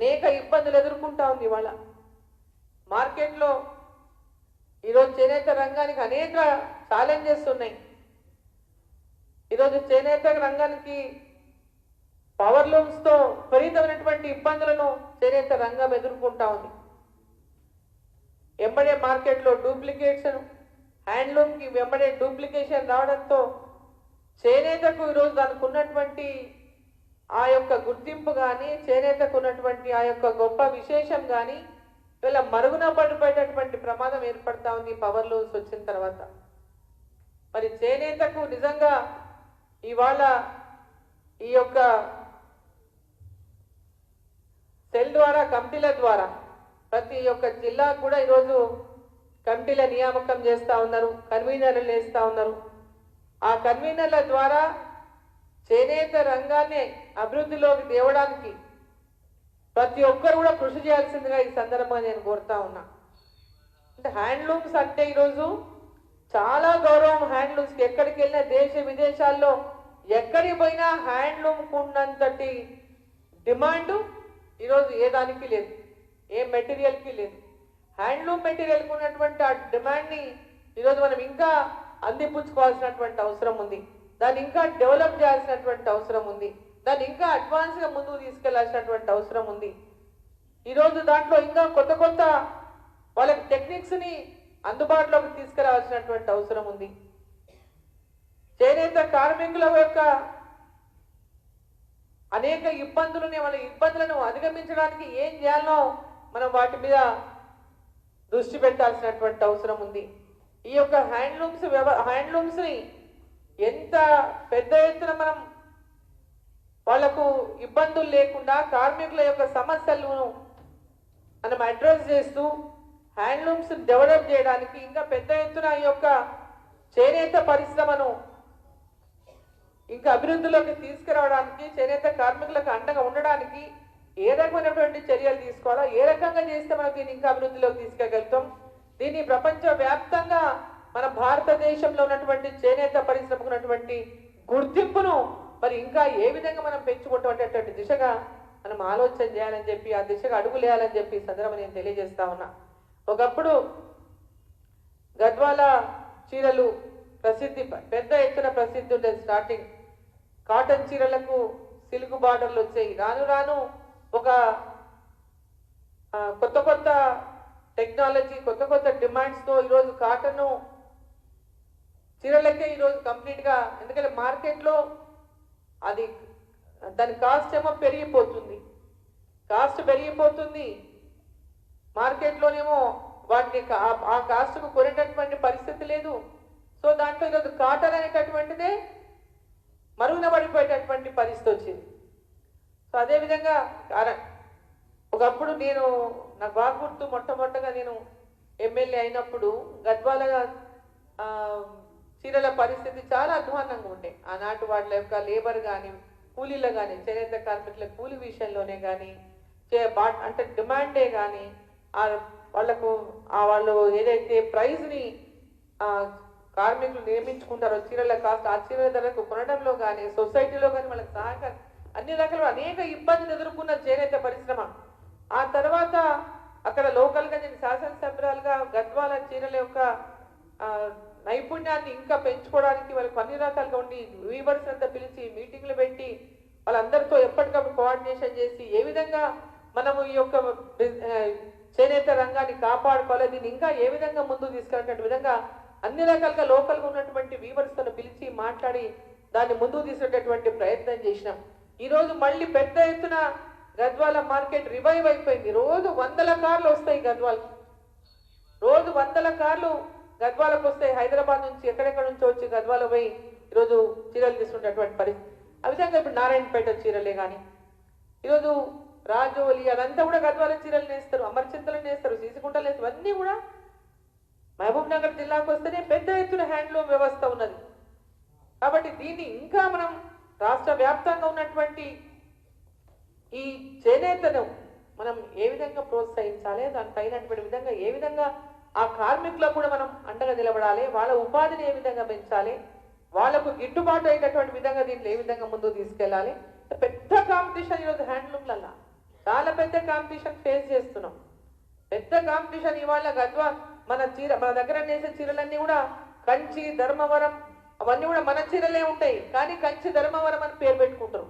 అనేక ఇబ్బందులు ఎదుర్కొంటా ఉంది ఇవాళ మార్కెట్లో. ఈరోజు చేనేత రంగానికి అనేక ఛాలెంజెస్ ఉన్నాయి. ఈరోజు చేనేత రంగానికి పవర్ లూమ్స్తో విపరీతమైనటువంటి ఇబ్బందులను చేనేత రంగం ఎదుర్కొంటా ఉంది. వెంబడే మార్కెట్లో డూప్లికేషన్, హ్యాండ్లూమ్కి వెంబడే డూప్లికేషన్ రావడంతో చేనేతకు ఈరోజు దానికి ఉన్నటువంటి ఆ యొక్క గుర్తింపు కానీ, చేనేతకు ఉన్నటువంటి ఆ యొక్క గొప్ప విశేషం కానీ వీళ్ళ మరుగున పడిపోయేటటువంటి ప్రమాదం ఏర్పడతా ఉంది పవర్ లూమ్స్ వచ్చిన తర్వాత. మరి చేనేతకు నిజంగా ఇవాళ ఈ యొక్క సెల్ ద్వారా, కమిటీల ద్వారా ప్రతి ఒక్క జిల్లాకు కూడా ఈరోజు కమిటీల నియామకం చేస్తూ ఉన్నారు, కన్వీనర్లు వేస్తూ ఉన్నారు. ఆ కన్వీనర్ల ద్వారా చేనేత రంగాన్ని అభివృద్ధిలోకి తేవడానికి ప్రతి ఒక్కరు కూడా కృషి చేయాల్సిందిగా ఈ సందర్భంగా నేను కోరుతా ఉన్నా. అంటే హ్యాండ్లూమ్స్ అంటే ఈరోజు చాలా గౌరవం హ్యాండ్లూమ్స్కి. ఎక్కడికి వెళ్ళినా దేశ విదేశాల్లో ఎక్కడికి పోయినా హ్యాండ్లూమ్కి ఉన్నంతటి డిమాండ్ ఈరోజు ఏ దానికి లేదు, ఏ మెటీరియల్కి లేదు. హ్యాండ్లూమ్ మెటీరియల్కి ఉన్నటువంటి ఆ డిమాండ్ని ఈరోజు మనం ఇంకా అందిపుచ్చుకోవాల్సినటువంటి అవసరం ఉంది. దాన్ని ఇంకా డెవలప్ చేయాల్సినటువంటి అవసరం ఉంది. దాన్ని ఇంకా అడ్వాన్స్గా ముందుకు తీసుకెళ్లాల్సినటువంటి అవసరం ఉంది. ఈరోజు దాంట్లో ఇంకా కొత్త కొత్త వాళ్ళకి టెక్నిక్స్ని అందుబాటులోకి తీసుకురావాల్సినటువంటి అవసరం ఉంది. చేనేత కార్మికుల యొక్క అనేక ఇబ్బందులని, వాళ్ళ ఇబ్బందులను అధిగమించడానికి ఏం చేయాలో మనం వాటి మీద దృష్టి పెట్టాల్సినటువంటి అవసరం ఉంది. ఈ యొక్క హ్యాండ్లూమ్స్ని ఎంత పెద్ద ఎత్తున మనం వాళ్లకు ఇబ్బందులు లేకుండా కార్మికుల యొక్క సమస్యలను మనం అడ్రస్ చేస్తూ హ్యాండ్లూమ్స్ డెవలప్ చేయడానికి, ఇంకా పెద్ద ఎత్తున ఈ యొక్క చేనేత పరిశ్రమను ఇంకా అభివృద్ధిలోకి తీసుకురావడానికి, చేనేత కార్మికులకు అండగా ఉండడానికి ఏ రకమైనటువంటి చర్యలు తీసుకోవాలో, ఏ రకంగా చేస్తే మనం దీన్ని ఇంకా అభివృద్ధిలోకి తీసుకెళ్తాం, దీన్ని ప్రపంచ వ్యాప్తంగా మన భారతదేశంలో ఉన్నటువంటి చేనేత పరిశ్రమకు ఉన్నటువంటి గుర్తింపును మరి ఇంకా ఏ విధంగా మనం పెంచుకుంటామనేటువంటి దిశగా మనం ఆలోచన చేయాలని చెప్పి, ఆ దిశగా అడుగులేయాలని చెప్పి సందర్భంగా నేను తెలియజేస్తా ఉన్నా. ఒకప్పుడు గద్వాల చీరలు ప్రసిద్ధి, పెద్ద ఎత్తున ప్రసిద్ధి ఉండేది. స్టార్టింగ్ కాటన్ చీరలకు సిల్క్ బార్డర్లు వచ్చాయి. రాను రాను ఒక కొత్త కొత్త టెక్నాలజీ, కొత్త కొత్త డిమాండ్స్తో ఈరోజు కాటన్ చీరలకే ఈరోజు కంప్లీట్గా, ఎందుకంటే మార్కెట్లో అది దాని కాస్ట్ ఏమో పెరిగిపోతుంది, మార్కెట్లోనేమో వాటిని ఆ కాస్ట్కు కొనేటటువంటి పరిస్థితి లేదు. సో దాంట్లో ఈరోజు కాటన్ అనేటటువంటిదే మరుగున పడిపోయేటటువంటి పరిస్థితి వచ్చింది. సో అదేవిధంగా ఒకప్పుడు నాకు బాగా గుర్తు, మొట్టమొదటగా నేను ఎమ్మెల్యే అయినప్పుడు గద్వాల చీరల పరిస్థితి చాలా అధ్వాన్నంగా ఉండే. ఆనాటి వాళ్ళ యొక్క లేబర్ కానీ, కూలీలు కానీ, చేనేత కార్మికుల కూలీ విషయంలోనే కానీ, అంటే డిమాండే కానీ, వాళ్లకు వాళ్ళు ఏదైతే ప్రైజ్ని కార్మికులు నియమించుకుంటారో చీరల కాస్ట్, ఆ చీరల ధరకు కొనడంలో కానీ, సొసైటీలో కానీ వాళ్ళకి సహకారం, అన్ని రకాల అనేక ఇబ్బందులు ఎదుర్కొన్న చేనేత పరిశ్రమ. ఆ తర్వాత అక్కడ లోకల్గా నేను శాసనసభ్యురాలుగా గద్వాల చీరల యొక్క నైపుణ్యాన్ని ఇంకా పెంచుకోవడానికి వాళ్ళకి అన్ని రకాలుగా ఉండి వీవర్స్ అంతా పిలిచి మీటింగ్లు పెట్టి వాళ్ళందరితో ఎప్పటికప్పుడు కోఆర్డినేషన్ చేసి ఏ విధంగా మనము ఈ యొక్క చేనేత రంగాన్ని కాపాడుకోవాలి, దీన్ని ఇంకా ఏ విధంగా ముందుకు తీసుకెళ్ళినటువంటి విధంగా అన్ని రకాలుగా లోకల్గా ఉన్నటువంటి వీవర్స్తో పిలిచి మాట్లాడి దాన్ని ముందుకు తీసుకునేటటువంటి ప్రయత్నం చేసినాం. ఈరోజు మళ్ళీ పెద్ద ఎత్తున గద్వాల మార్కెట్ రివైవ్ అయిపోయింది. రోజు 100 కార్లు వస్తాయి గద్వాలకి, రోజు 100 కార్లు గద్వాలకు వస్తాయి. హైదరాబాద్ నుంచి ఎక్కడెక్కడ నుంచి వచ్చి గద్వాల పోయి ఈరోజు చీరలు తీసుకునేటటువంటి పరిస్థితి. ఆ విధంగా ఇప్పుడు నారాయణపేట చీరలే కానీ, ఈరోజు రాజోలి అదంతా కూడా గద్వాల చీరలు నేస్తారు, అమర్చింతలు నేస్తారు, సీసుకుంటలు నేస్తారు. అన్నీ కూడా మహబూబ్ నగర్ జిల్లాకు వస్తేనే పెద్ద ఎత్తున హ్యాండ్లూమ్ వ్యవస్థ ఉన్నది. కాబట్టి దీన్ని ఇంకా మనం రాష్ట్ర వ్యాప్తంగా ఉన్నటువంటి ఈ చేనేతను మనం ఏ విధంగా ప్రోత్సహించాలి, దానికి తగినటువంటి విధంగా ఏ విధంగా ఆ కార్మికులకు కూడా మనం అండగా నిలబడాలి, వాళ్ళ ఉపాధిని ఏ విధంగా పెంచాలి, వాళ్లకు గిట్టుబాటు అయ్యేటటువంటి విధంగా దీంట్లో ఏ విధంగా ముందుకు తీసుకెళ్ళాలి. పెద్ద కాంపిటీషన్ ఈరోజు హ్యాండ్లూమ్లల్లా చాలా పెద్ద కాంపిటీషన్ ఫేస్ చేస్తున్నాం. పెద్ద కాంపిటీషన్ ఇవాళ గద్వా మన దగ్గర నేసే చీరలన్నీ కూడా కంచి ధర్మవరం అవన్నీ కూడా మన చీరలే ఉంటాయి, కానీ కంచి ధర్మవరం అని పేరు పెట్టుకుంటారు.